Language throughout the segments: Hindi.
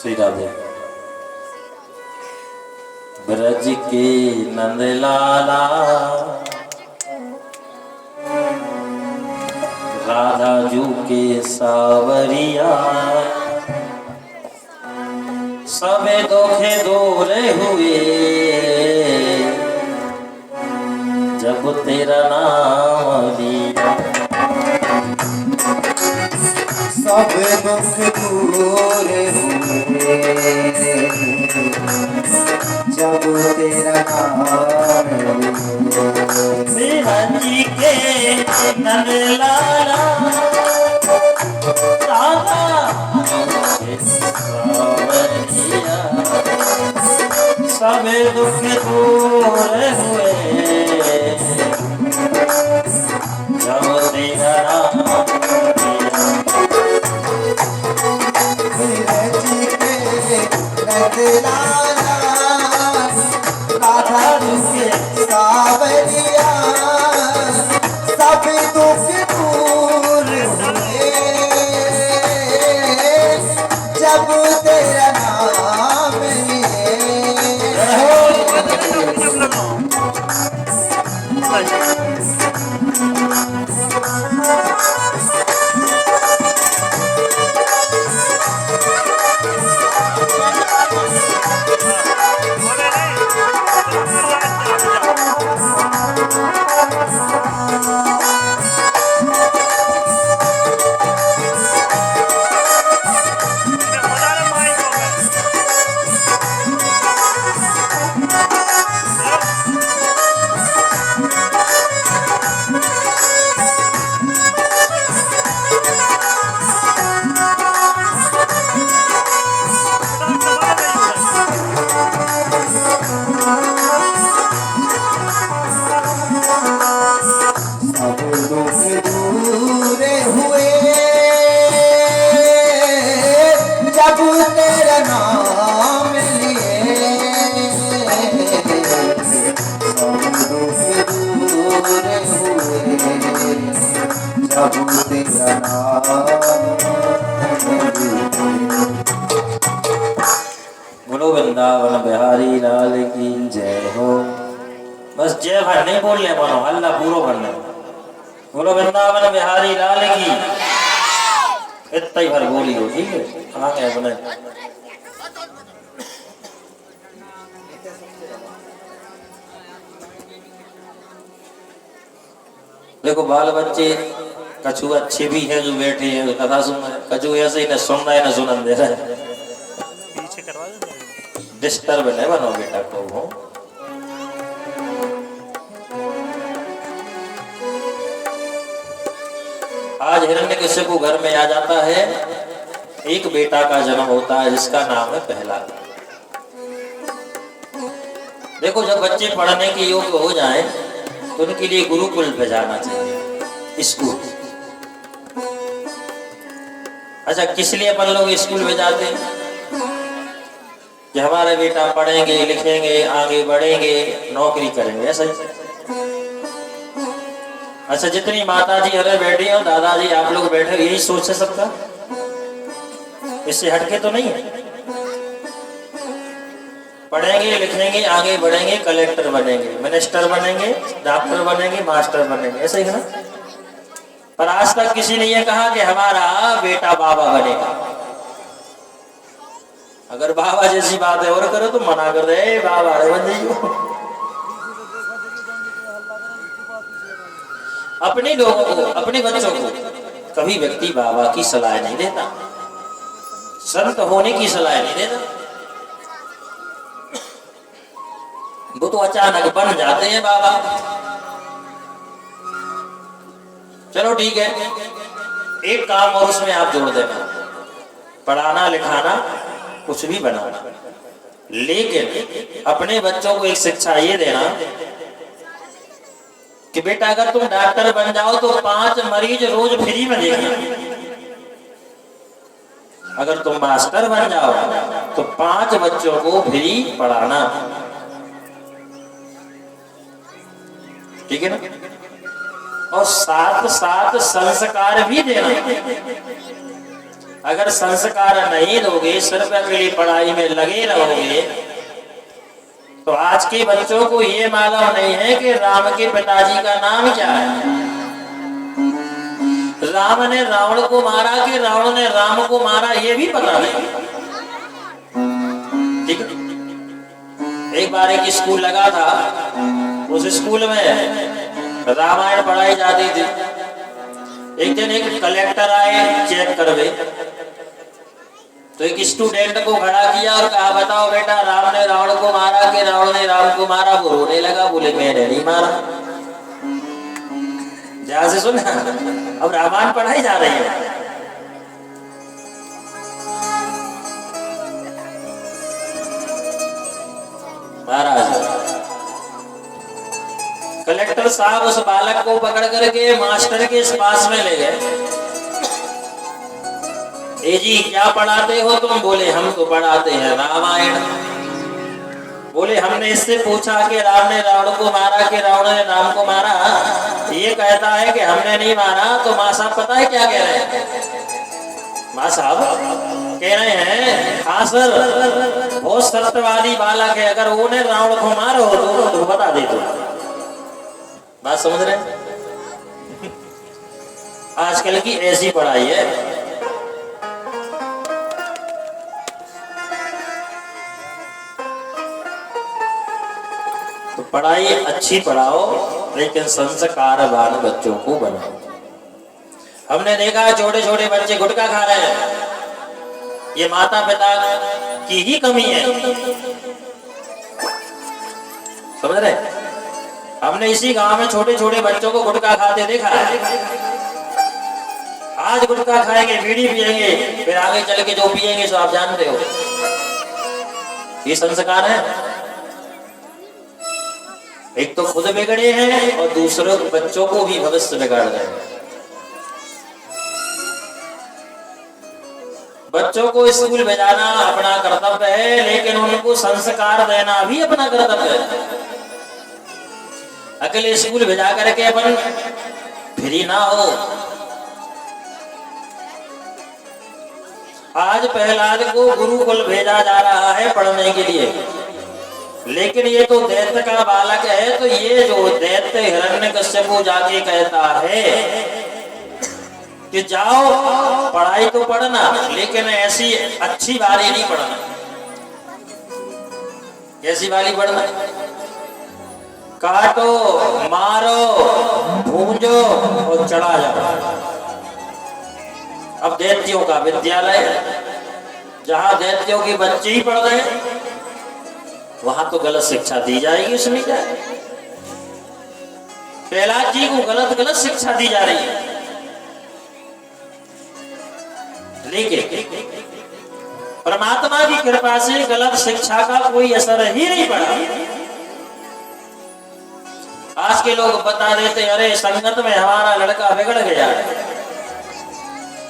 श्री राधे। ब्रज के नंद लाला राधा जू के सावरिया, सबे दोखे दूरे हुए जब तेरा नाम लिया। सब दुख दूर हुए जब तेरा नाम मेरा जी के नंद लाला राधा के सावरिया, सब दुख दूर हुए जब तेरा नाम लिया। जी के नंद लाला राधा के सावरिया, सब दुख दूर हुए जब तेरा नाम बोलो वृंदावन बिहारी लाल की जय हो। बस जय भर नहीं बोलने बनो, अल्लाह पूरो भरने। बोलो वृंदावन बिहारी लाल की, इतना ही भर बोली हो, ठीक है। कहाँ गए अपने? देखो बाल बच्चे कछु अच्छे भी हैं जो बैठे हैं कथा सुन रहे हैं, कछु ऐसे ही न सुन रहा है न सुनन दे रहा है। डिस्टर्ब नहीं बनो बेटा को हो। आज हिरण्यकश्यप घर में आ जाता है, एक बेटा का जन्म होता है जिसका नाम है प्रहलाद। देखो जब बच्चे पढ़ने के योग्य हो जाएं तो उनके लिए गुरुकुल पे जाना चाहिए, स्कूल। अच्छा किस लिए अपन लोग स्कूल में जाते हैं? कि हमारे बेटा पढ़ेंगे लिखेंगे आगे बढ़ेंगे नौकरी करेंगे, ऐसा ही। अच्छा जितनी माता जी अरे बैठी हो दादाजी आप लोग बैठे यही सोच है सबका, इससे हटके तो नहीं है। पढ़ेंगे लिखेंगे आगे बढ़ेंगे कलेक्टर बनेंगे मिनिस्टर बनेंगे डॉक्टर बनेंगे मास्टर बनेंगे, ऐसा ही है ना। पर आज तक किसी ने यह कहा कि हमारा बेटा बाबा बनेगा। अगर बाबा जैसी बातें और करो तो मना कर दे बाबा अरे बन जाइयो। अपने लोगों को अपने बच्चों को कभी व्यक्ति बाबा की सलाह नहीं देता, संत होने की सलाह नहीं देता। वो तो अचानक बन जाते हैं बाबा। चलो ठीक है, एक काम और उसमें आप जोड़ देना, पढ़ाना लिखाना कुछ भी बनाना, लेकिन अपने बच्चों को एक शिक्षा ये देना कि बेटा अगर तुम डॉक्टर बन जाओ तो 5 मरीज रोज फ्री में देंगे। अगर तुम मास्टर बन जाओ तो 5 बच्चों को फ्री पढ़ाना, ठीक है ना। और साथ साथ संस्कार भी देना। अगर संस्कार नहीं दोगे, सिर्फ अकेली पढ़ाई में लगे रहोगे, तो आज के बच्चों को ये मालूम नहीं है कि राम के पिताजी का नाम क्या है। राम ने रावण को मारा कि रावण ने राम को मारा, ये भी पता नहीं। ठीक है, एक बार एक स्कूल लगा था, उस स्कूल में रामायण पढ़ाई जाती थी। एक दिन एक कलेक्टर आए चेक करवे, तो एक स्टूडेंट को खड़ा किया और कहा, बताओ बेटा, राम ने रावण को मारा कि रावण ने राम को मारा? वो रोने लगा, बोले मैंने नहीं मारा। ध्यान से सुना, अब रामायण पढ़ाई जा रही है। महाराज कलेक्टर साहब उस बालक को पकड़ करके मास्टर के पास में ले गए। ए जी, क्या पढ़ाते हो तुम? बोले हम तो पढ़ाते हैं रामायण। बोले हमने इससे पूछा कि राम ने रावण को मारा कि रावण ने राम को मारा? ये कहता है कि हमने नहीं मारा। तो माँ साहब पता है क्या कह रहे हैं? माँ साहब कह रहे हैं, हाँ सर, बहुत सत्यवादी बालक है, अगर वो ने रावण को मारो तो बता दे। तो बात समझ रहे? आजकल की ऐसी पढ़ाई है। तो पढ़ाई अच्छी पढ़ाओ, लेकिन संस्कारवान बच्चों को बनाओ। हमने देखा छोटे छोटे बच्चे गुटखा खा रहे हैं, ये माता पिता की ही कमी है। समझ रहे? हमने इसी गांव में छोटे छोटे बच्चों को गुटखा खाते देखा है। आज गुटखा खाएंगे, बीड़ी पिएंगे, फिर आगे चल के जो पिएंगे सो आप जानते हो। ये संस्कार है? एक तो खुद बिगड़े हैं और दूसरों बच्चों को भी भविष्य बिगाड़ रहे हैं। बच्चों को स्कूल भेजाना अपना कर्तव्य है, लेकिन उनको संस्कार देना भी अपना कर्तव्य है। अकेले स्कूल भेजा करके अपन फ्री ना हो। आज प्रहलाद को गुरुकुल भेजा जा रहा है पढ़ने के लिए, लेकिन ये तो दैत्य का बालक है। तो ये जो दैत्य हिरण्यकश्यप जाके कहता है कि जाओ पढ़ाई तो पढ़ना, लेकिन ऐसी अच्छी वाली नहीं पढ़ना। कैसी वाली पढ़ना? काटो, मारो, भूंजो और चढ़ा जाओ। अब दैत्यों का विद्यालय, जहां दैत्यों के बच्चे ही पढ़ रहे हैं, वहां तो गलत शिक्षा दी जाएगी। सुनी जाए, प्रहलाद जी को गलत शिक्षा दी जा रही है। लेकिन परमात्मा की कृपा से गलत शिक्षा का कोई असर ही नहीं पड़ा। आज के लोग बता देते, अरे संगत में हमारा लड़का बिगड़ गया।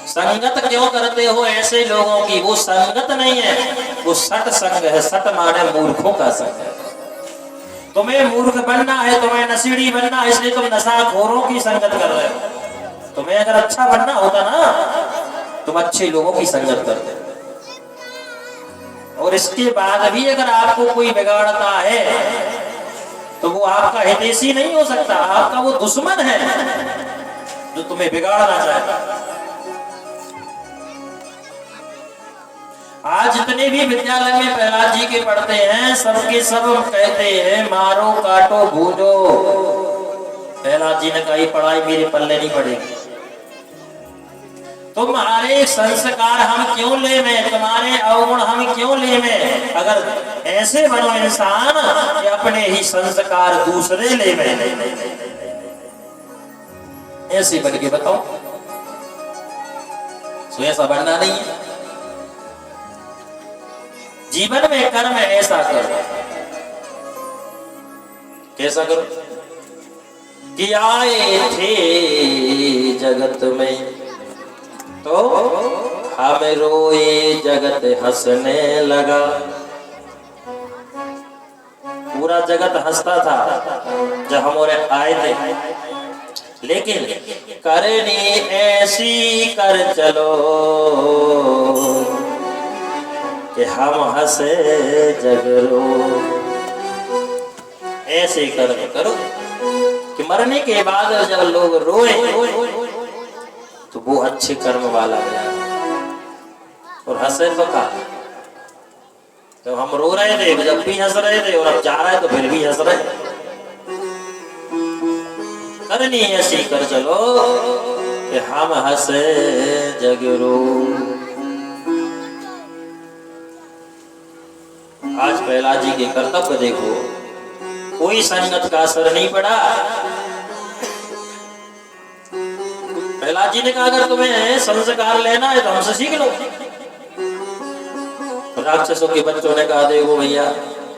संगत क्यों करते हो ऐसे लोगों की? वो संगत नहीं है, वो सट संग है। सट माने मूर्खों का संग है। तुम्हें मूर्ख बनना है, तुम्हें नशेड़ी बनना है, इसलिए तुम नशाखोरों की संगत कर रहे हो। तुम्हें अगर अच्छा बनना होता ना, तुम अच्छे लोगों की संगत करते। और इसके बाद भी अगर आपको कोई बिगाड़ता है तो वो आपका हितैषी नहीं हो सकता, आपका वो दुश्मन है जो तुम्हें बिगाड़ना चाहता। आज जितने भी विद्यालय में प्रहलाद जी के पढ़ते हैं, सबके सब कहते हैं मारो, काटो, भूंजो। प्रहलाद जी ने कहा ये पढ़ाई मेरे पल्ले नहीं पड़ेगी। तुम्हारे संस्कार हम क्यों ले में, तुम्हारे अवगुण हम क्यों ले में? अगर ऐसे बनो इंसान कि अपने ही संस्कार दूसरे ले में, ऐसे बन के बताओ। तो ऐसा बनना नहीं है। जीवन में कर्म ऐसा करो। कैसा करो? कि आए थे जगत में तो हम रोए, जगत हंसने लगा। पूरा जगत हंसता था जब हम और आए थे, लेकिन करनी ऐसी कर चलो कि हम हंसे जगरो। ऐसे कर्म करो कि मरने के बाद जब लोग रोए तो वो अच्छे कर्म वाला हो जाए। और हंसे तो का तो हम रो रहे थे जब भी हंस रहे थे, और अब जा रहे तो फिर भी हंस रहे। करनी ऐसी कर चलो कि हम हंसे जगरो। आज प्रहलाद जी के कर्तव्य देखो, कोई संगत का असर नहीं पड़ा। प्रहलाद जी ने कहा अगर तुम्हें संस्कार लेना है तो हमसे सीख लो। राक्षसों के बच्चों ने कहा देखो भैया,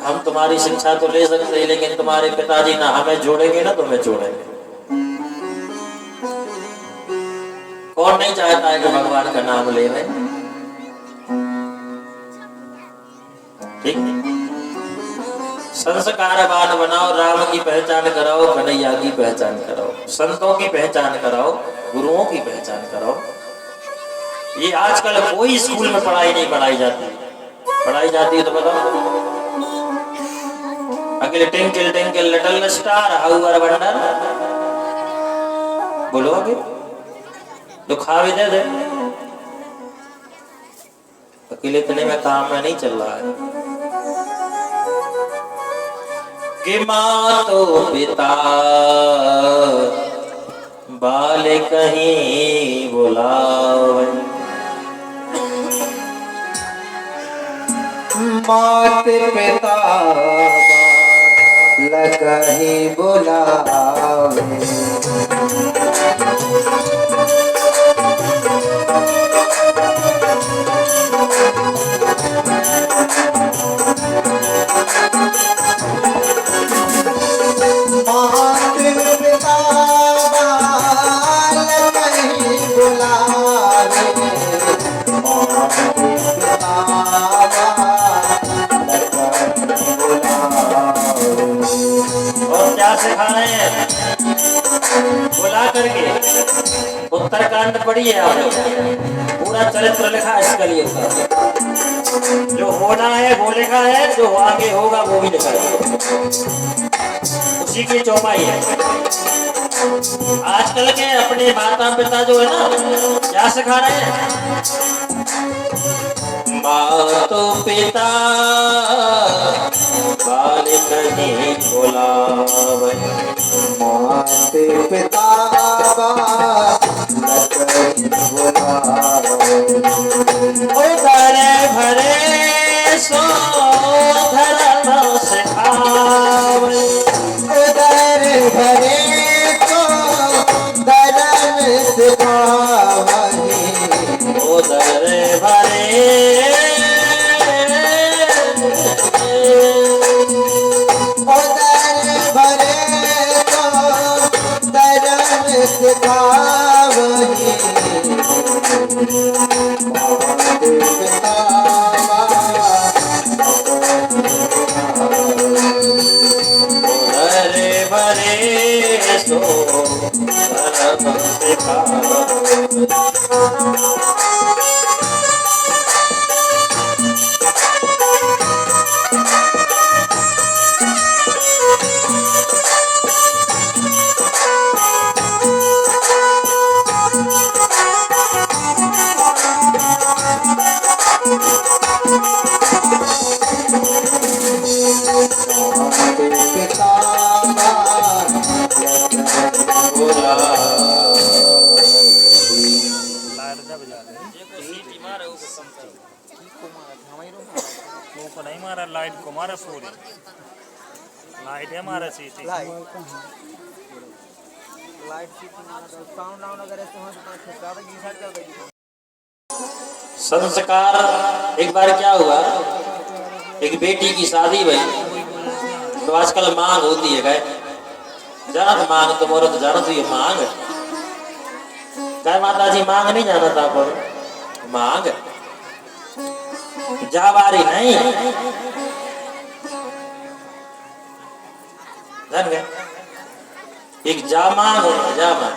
हम तुम्हारी शिक्षा तो ले सकते हैं, लेकिन तुम्हारे पिताजी ना हमें जोड़ेंगे ना तुम्हें छोड़ेंगे। कौन नहीं चाहता है कि भगवान का नाम ले रहे? ठीक, संस्कारवान बनाओ, राम की पहचान कराओ, कन्हैया की पहचान कराओ, संतों की पहचान कराओ, गुरुओं की पहचान कराओ। ये आजकल कोई स्कूल में पढ़ाई नहीं पढ़ाई जाती। पढ़ाई जाती है तो बताओ, अकेले twinkle twinkle little star how are wonder बोलो आगे तो खा भी दे। अकेले इतने में काम में नहीं चल रहा है कि माँ तो पिता बाल कहीं बुलावे। मात पिता कहीं बुलावे। मात पिता कहीं बुलावे। मात पिता और क्या सिखा रहे हैं? बुला करके उत्तरकांड पढ़ी है आपने, पूरा चरित्र लिखा है इसका लिए का। जो होना है वो लिखा है, जो आगे होगा वो भी लिखा है, उसी की चौपाई है। आजकल के अपने माता पिता जो है ना, क्या सिखा रहे हैं? माँ तो पिता बाल कहीं बुलावे। मात पिता कहीं बुलावे। उदर भरे सो धर्म सिखावे। उदर भरे को धर्म सिखावे। उदर भरे उदर भरे को धर्म सिखावे। मात पिता उदर भरे सो धर्म सिखावे। को नहीं मारा, लाइट को मारा पूरी। लाइट है मारा सीटी। संस्कार एक बार क्या हुआ, एक बेटी की शादी भई, तो आजकल मांग होती है गए जानत मांग, तुम्हारा तो जानत हुई मांग क्या माता जी मांग नहीं जाना था, पर मांग जावारी नहीं जान गए। एक जामा है जामा